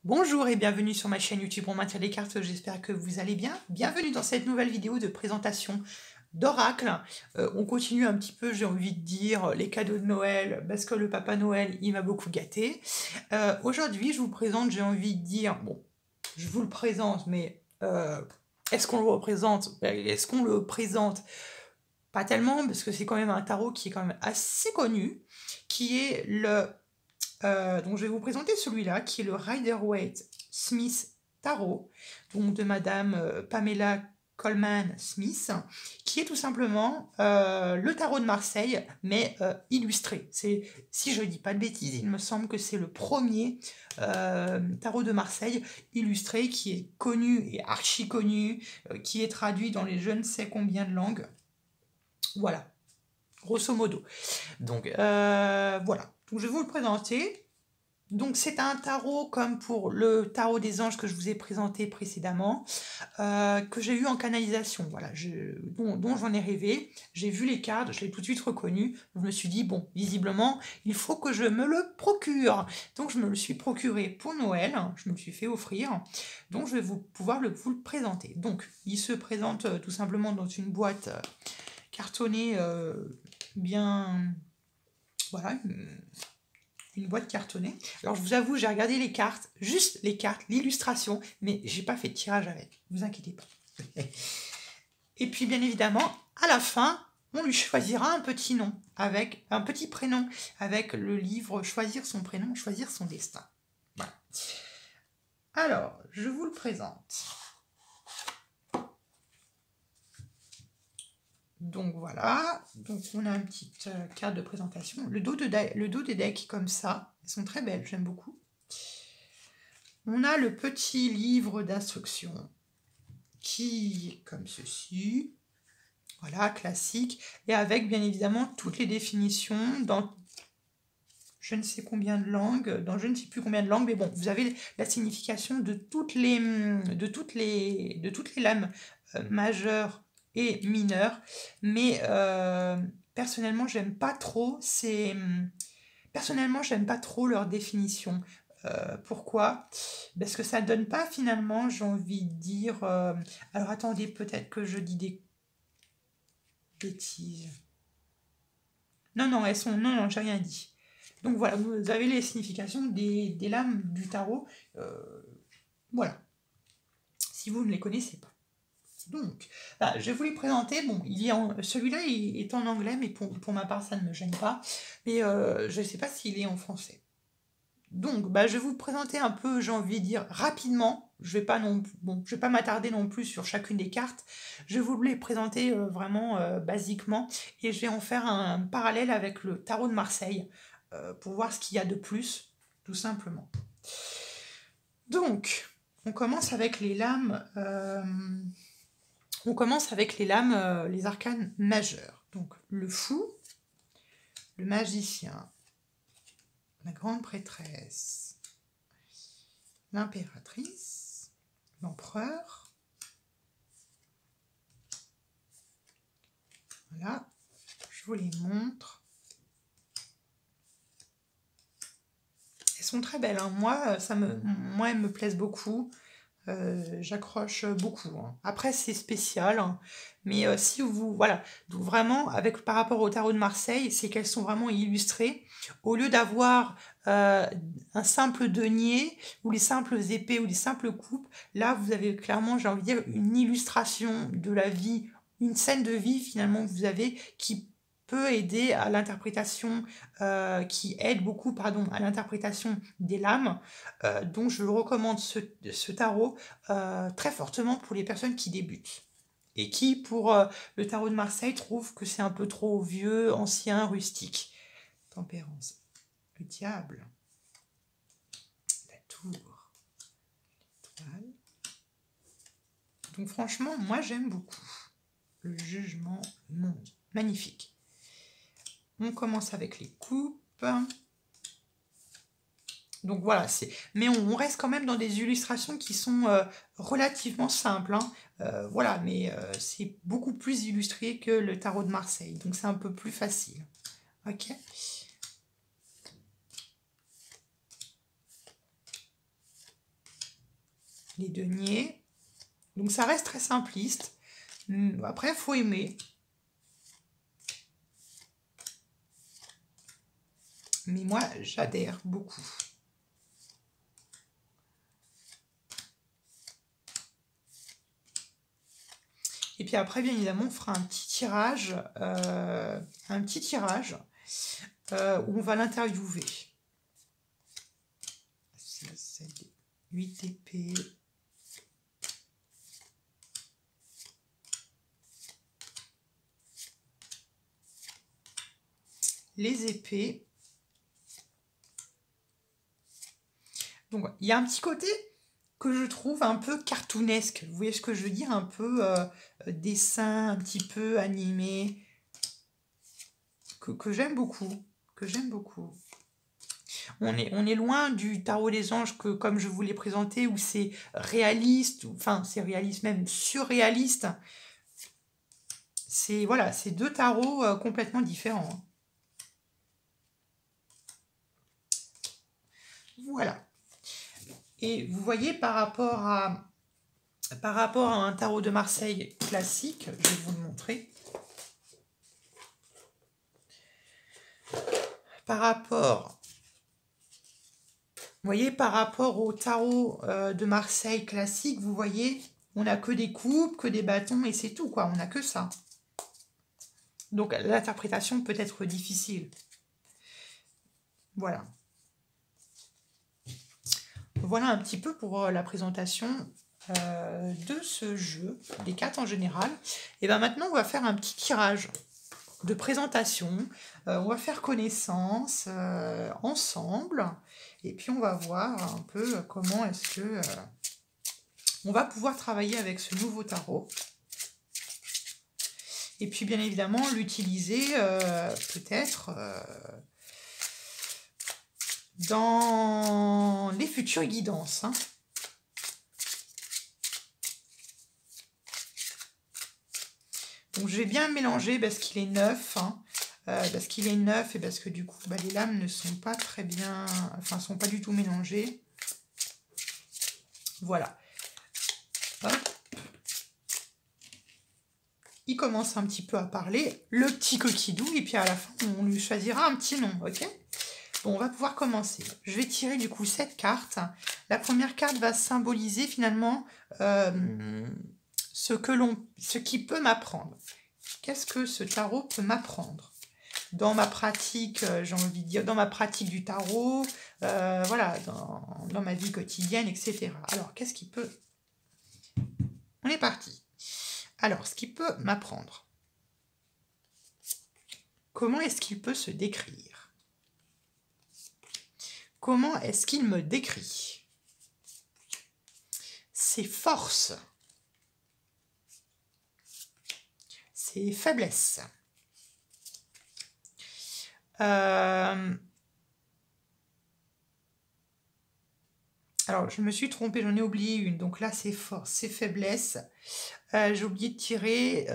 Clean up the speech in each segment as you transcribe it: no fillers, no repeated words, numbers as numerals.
Bonjour et bienvenue sur ma chaîne YouTube On maintient les cartes, j'espère que vous allez bien. Bienvenue dans cette nouvelle vidéo de présentation d'oracle. On continue un petit peu, j'ai envie de dire, les cadeaux de Noël, parce que le Papa Noël, il m'a beaucoup gâté. Aujourd'hui, je vous présente, j'ai envie de dire, bon, je vous le présente, mais est-ce qu'on le représente? Est-ce qu'on le présente? Pas tellement, parce que c'est quand même un tarot qui est quand même assez connu, qui est le donc je vais vous présenter celui-là, qui est le Rider-Waite-Smith Tarot, donc de Madame Pamela Coleman Smith, qui est tout simplement le tarot de Marseille, mais illustré. Si je dis pas de bêtises, il me semble que c'est le premier tarot de Marseille illustré qui est connu et archi connu, qui est traduit dans les je ne sais combien de langues. Voilà, grosso modo. Donc voilà, donc je vais vous le présenter. Donc c'est un tarot comme pour le tarot des anges que je vous ai présenté précédemment, que j'ai eu en canalisation, voilà, dont j'en ai rêvé, j'ai vu les cartes, je l'ai tout de suite reconnu, je me suis dit, bon, visiblement, il faut que je me le procure. Donc je me le suis procuré pour Noël, je me le suis fait offrir, donc je vais pouvoir vous le présenter. Donc il se présente tout simplement dans une boîte cartonnée bien... Voilà, une boîte cartonnée. Alors je vous avoue, j'ai regardé les cartes, juste les cartes, l'illustration, mais j'ai pas fait de tirage avec, vous inquiétez pas. Et puis bien évidemment, à la fin, on lui choisira un petit nom, avec un petit prénom, avec le livre Choisir son prénom, choisir son destin. Voilà. Alors, je vous le présente. Donc voilà, donc on a une petite carte de présentation. Le dos des decks comme ça, elles sont très belles, j'aime beaucoup. On a le petit livre d'instructions qui est comme ceci. Voilà, classique. Et avec bien évidemment toutes les définitions dans je ne sais combien de langues, dans je ne sais plus combien de langues, mais bon, vous avez la signification de toutes les lames majeures et mineures. Mais personnellement, j'aime pas trop leur définition. Pourquoi? Parce que ça ne donne pas finalement, j'ai envie de dire... alors attendez, peut-être que je dis des bêtises. Non, non, elles sont... Non, non, j'ai rien dit. Donc voilà, vous avez les significations des lames du tarot. Voilà. Si vous ne les connaissez pas. Donc, bah, je vais vous les présenter. Bon, celui-là est en anglais, mais pour ma part, ça ne me gêne pas. Mais je ne sais pas s'il est en français. Donc, bah, je vais vous présenter un peu, j'ai envie de dire, rapidement. Je vais pas m'attarder non plus sur chacune des cartes. Je vais vous les présenter vraiment basiquement. Et je vais en faire un parallèle avec le tarot de Marseille pour voir ce qu'il y a de plus, tout simplement. Donc, on commence avec les lames... les arcanes majeures. Donc, le fou, le magicien, la grande prêtresse, l'impératrice, l'empereur. Voilà, je vous les montre. Elles sont très belles, hein. Moi, elles me plaisent beaucoup. J'accroche beaucoup, hein. Après c'est spécial, hein. Mais si vous voilà, donc vraiment par rapport au tarot de Marseille, c'est qu'elles sont vraiment illustrées au lieu d'avoir un simple denier ou les simples épées ou les simples coupes. Là vous avez clairement, j'ai envie de dire, une illustration de la vie, une scène de vie finalement que vous avez qui peut aider à l'interprétation, qui aide beaucoup, pardon, à l'interprétation des lames. Donc je recommande ce tarot très fortement pour les personnes qui débutent. Et qui, pour le tarot de Marseille, trouvent que c'est un peu trop vieux, ancien, rustique. Tempérance. Le diable. La tour. L'étoile. Donc franchement, moi j'aime beaucoup. Le jugement, le monde. Magnifique. On commence avec les coupes. Donc voilà, mais on reste quand même dans des illustrations qui sont relativement simples, hein. Voilà, mais c'est beaucoup plus illustré que le tarot de Marseille. Donc c'est un peu plus facile. Ok. les deniers. Donc ça reste très simpliste. Après, il faut aimer. Mais moi, j'adhère beaucoup. Et puis après, bien évidemment, on fera un petit tirage, où on va l'interviewer. 8 épées. Les épées. Donc, il y a un petit côté que je trouve un peu cartoonesque. Vous voyez ce que je veux dire? Un peu dessin, un petit peu animé. Que j'aime beaucoup. Que j'aime beaucoup. On est loin du tarot des anges que, comme je vous l'ai présenté, où c'est réaliste, enfin c'est réaliste même surréaliste. C'est voilà, c'est deux tarots complètement différents. Voilà. Et vous voyez par rapport à un tarot de Marseille classique, je vais vous le montrer. Vous voyez, par rapport au tarot de Marseille classique, vous voyez, on n'a que des coupes, que des bâtons, et c'est tout, quoi. On n'a que ça. Donc, l'interprétation peut être difficile. Voilà. Voilà un petit peu pour la présentation de ce jeu, des cartes en général. Et bien maintenant, on va faire un petit tirage de présentation. On va faire connaissance ensemble. Et puis, on va voir un peu comment est-ce que on va pouvoir travailler avec ce nouveau tarot. Et puis, bien évidemment, l'utiliser peut-être dans les futures guidances. Hein. Donc, je vais bien mélanger parce qu'il est neuf. Hein. Parce qu'il est neuf et parce que du coup, bah, les lames ne sont pas très bien... Enfin, ne sont pas du tout mélangées. Voilà. Hop. Il commence un petit peu à parler, le petit coquidou, et puis à la fin, on lui choisira un petit nom, ok? Bon, on va pouvoir commencer. Je vais tirer du coup 7 cartes. La première carte va symboliser finalement ce qui peut m'apprendre. Qu'est-ce que ce tarot peut m'apprendre? Dans ma pratique, j'ai envie de dire, dans ma pratique du tarot, voilà, dans ma vie quotidienne, etc. Alors, qu'est-ce qui peut... On est parti. Alors, ce qui peut m'apprendre. Comment est-ce qu'il peut se décrire? Comment est-ce qu'il me décrit? Ses forces. Ses faiblesses. Alors, je me suis trompée, j'en ai oublié une. Donc là, ses forces, ses faiblesses. J'ai oublié de tirer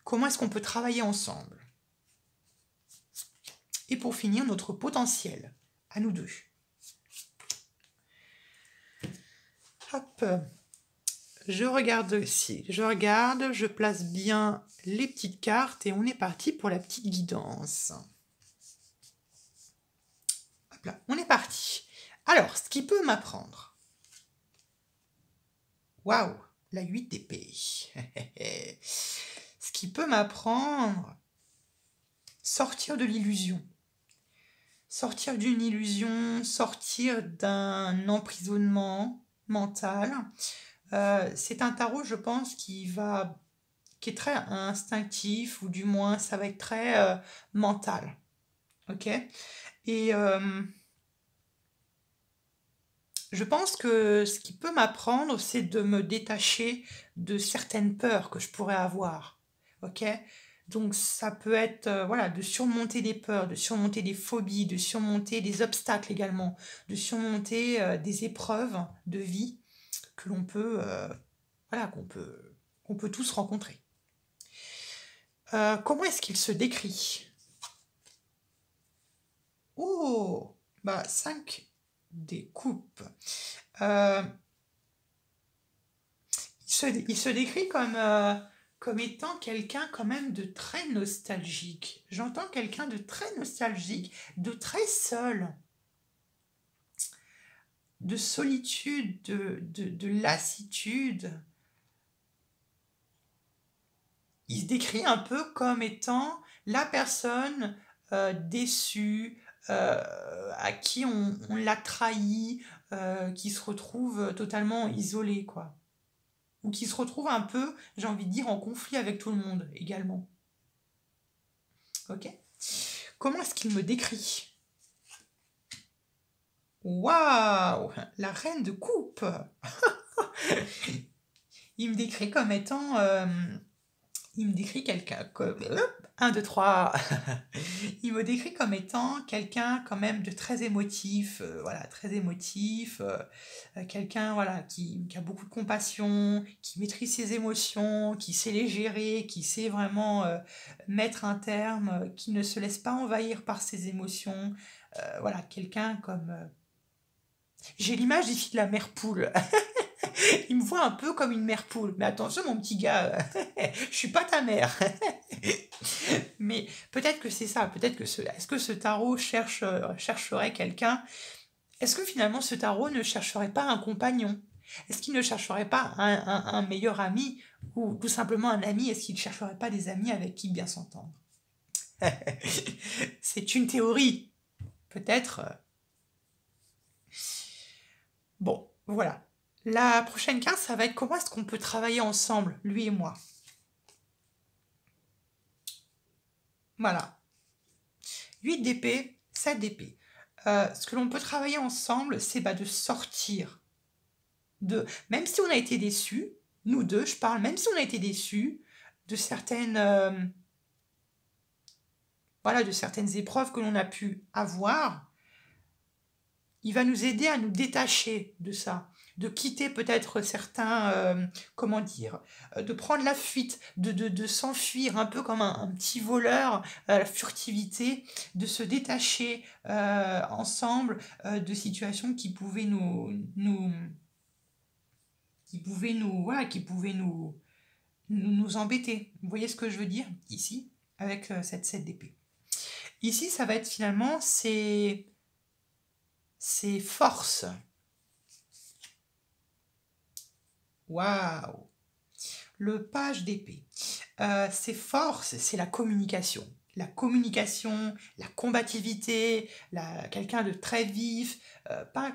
comment est-ce qu'on peut travailler ensemble. Et pour finir, notre potentiel, à nous deux. Hop, je regarde ici, je place bien les petites cartes et on est parti pour la petite guidance. Hop là, on est parti. Alors, ce qui peut m'apprendre. Waouh, la 8 d'épée. Ce qui peut m'apprendre, sortir de l'illusion. Sortir d'une illusion, sortir d'un emprisonnement mental. C'est un tarot, je pense, qui est très instinctif, ou du moins, ça va être très mental. Ok? Et je pense que ce qui peut m'apprendre, c'est de me détacher de certaines peurs que je pourrais avoir. Ok? Donc ça peut être voilà, de surmonter des peurs, de surmonter des phobies, de surmonter des obstacles également, de surmonter des épreuves de vie que l'on peut, voilà, qu'on peut tous rencontrer. Comment est-ce qu'il se décrit? Oh, bah 5 des coupes. il se décrit comme étant quelqu'un quand même de très nostalgique. J'entends quelqu'un de très nostalgique, de très seul, de solitude, de lassitude. Il se décrit un peu comme étant la personne déçue, à qui on l'a trahi, qui se retrouve totalement isolée, quoi. Ou qui se retrouve un peu, j'ai envie de dire, en conflit avec tout le monde également. Ok? Comment est-ce qu'il me décrit? Waouh! La reine de coupe! Il me décrit comme étant... il me décrit quelqu'un comme... 1, 2, 3. Il me décrit comme étant quelqu'un quand même de très émotif, voilà, très émotif, quelqu'un voilà, qui a beaucoup de compassion, qui maîtrise ses émotions, qui sait les gérer, qui sait vraiment mettre un terme, qui ne se laisse pas envahir par ses émotions. Voilà, quelqu'un comme... J'ai l'image ici de la mère poule. Il me voit un peu comme une mère poule. Mais attention, mon petit gars, je suis pas ta mère. Mais peut-être que c'est ça. Peut-être que est-ce que ce tarot chercherait quelqu'un? Est-ce que finalement ce tarot ne chercherait pas un compagnon? Est-ce qu'il ne chercherait pas un meilleur ami? Ou tout simplement un ami? Est-ce qu'il ne chercherait pas des amis avec qui bien s'entendre? C'est une théorie. Peut-être. Bon, voilà. La prochaine carte, ça va être comment est-ce qu'on peut travailler ensemble, lui et moi. Voilà. 8 d'épée, 7 d'épée. Ce que l'on peut travailler ensemble, c'est de sortir. Même si on a été déçus, nous deux, je parle, même si on a été déçus de certaines, voilà, de certaines épreuves que l'on a pu avoir, il va nous aider à nous détacher de ça, de quitter peut-être certains, comment dire, de prendre la fuite, de s'enfuir un peu comme un petit voleur, la furtivité, de se détacher ensemble de situations qui pouvaient voilà, nous embêter. Vous voyez ce que je veux dire ici, avec cette 7 d'épée. Ici, ça va être finalement ces forces. Waouh! Le page d'épée. Ses forces, c'est la communication. La communication, la combativité, quelqu'un de très vif. Pas...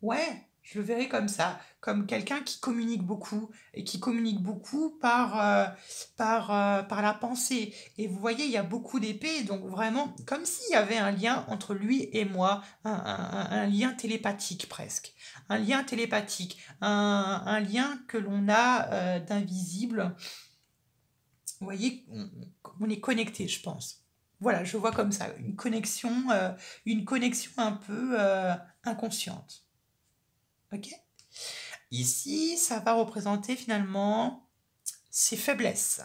Ouais, je le verrais comme ça, comme quelqu'un qui communique beaucoup, et qui communique beaucoup par la pensée. Et vous voyez, il y a beaucoup d'épées, donc vraiment, comme s'il y avait un lien entre lui et moi, un lien télépathique presque. Un lien télépathique, un lien que l'on a d'invisible. Vous voyez, on est connecté, je pense. Voilà, je vois comme ça, une connexion un peu inconsciente. Ok? Ici, ça va représenter finalement ses faiblesses.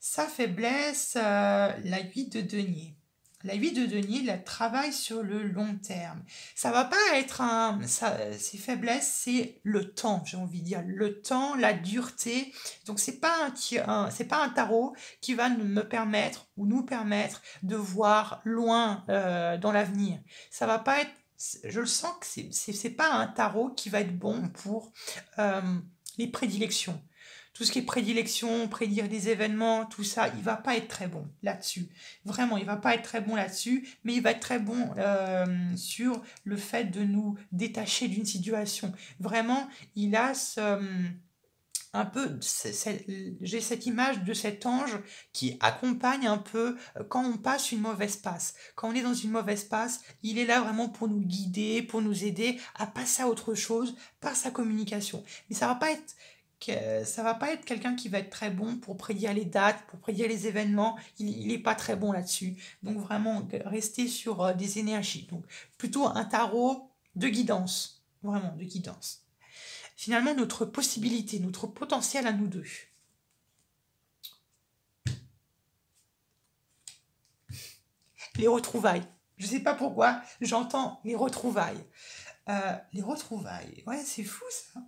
Sa faiblesse, la 8 de denier. La 8 de denier, elle travaille sur le long terme. Ça va pas être ses faiblesses, c'est le temps, j'ai envie de dire. Le temps, la dureté. Donc, c'est pas un tarot qui va me permettre ou nous permettre de voir loin dans l'avenir. Ça va pas être... Je le sens que c'est pas un tarot qui va être bon pour les prédilections. Tout ce qui est prédilection, prédire des événements, tout ça, il va pas être très bon là-dessus. Vraiment, il va pas être très bon là-dessus, mais il va être très bon sur le fait de nous détacher d'une situation. Vraiment, il a un peu, j'ai cette image de cet ange qui accompagne un peu quand on passe une mauvaise passe. Quand on est dans une mauvaise passe, il est là vraiment pour nous guider, pour nous aider à passer à autre chose par sa communication. Mais ça va pas être quelqu'un qui va être très bon pour prédire les dates, pour prédire les événements. Il n'est pas très bon là-dessus. Donc vraiment, rester sur des énergies. Donc plutôt un tarot de guidance. Vraiment, de guidance. Finalement, notre possibilité, notre potentiel à nous deux. Les retrouvailles. Je ne sais pas pourquoi, j'entends les retrouvailles. Les retrouvailles, ouais, c'est fou ça.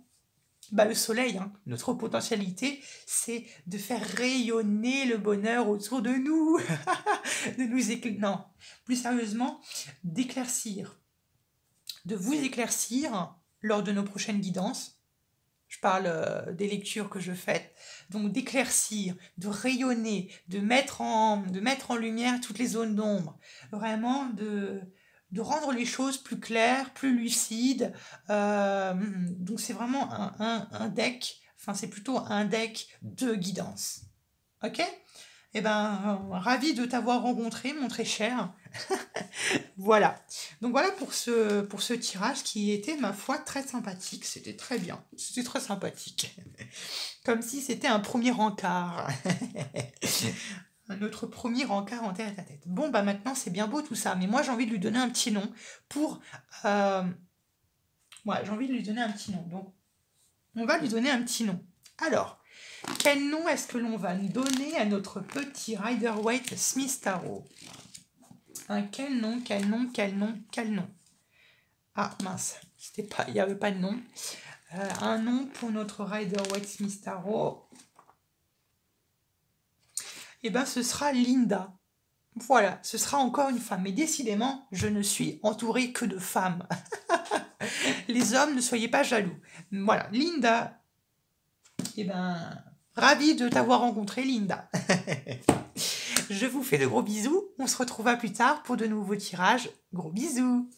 Bah, le soleil, hein. Notre potentialité, c'est de faire rayonner le bonheur autour de nous, de nous non, plus sérieusement, d'éclaircir, de vous éclaircir lors de nos prochaines guidances. Je parle des lectures que je fais, donc d'éclaircir, de rayonner, de mettre en lumière toutes les zones d'ombre, vraiment de rendre les choses plus claires, plus lucides. Donc c'est vraiment un deck, enfin c'est plutôt un deck de guidance. Ok? Eh ben, ravi de t'avoir rencontré, mon très cher. Voilà. Donc voilà pour ce tirage qui était, ma foi, très sympathique. C'était très bien. C'était très sympathique. Comme si c'était un premier encart. Notre premier encart en tête à tête. Bon, bah maintenant, c'est bien beau tout ça. Mais moi, j'ai envie de lui donner un petit nom pour... Ouais, j'ai envie de lui donner un petit nom. Donc, on va lui donner un petit nom. Alors, quel nom est-ce que l'on va donner à notre petit Rider-Waite Smith Tarot? Quel nom? Ah mince, il n'y avait pas de nom. Un nom pour notre Rider-Waite Smith Tarot. Eh bien, ce sera Linda. Voilà, ce sera encore une femme. Mais décidément, je ne suis entourée que de femmes. Les hommes, ne soyez pas jaloux. Voilà, Linda. Eh bien, ravie de t'avoir rencontré, Linda. Je vous fais de gros bisous. On se retrouvera plus tard pour de nouveaux tirages. Gros bisous.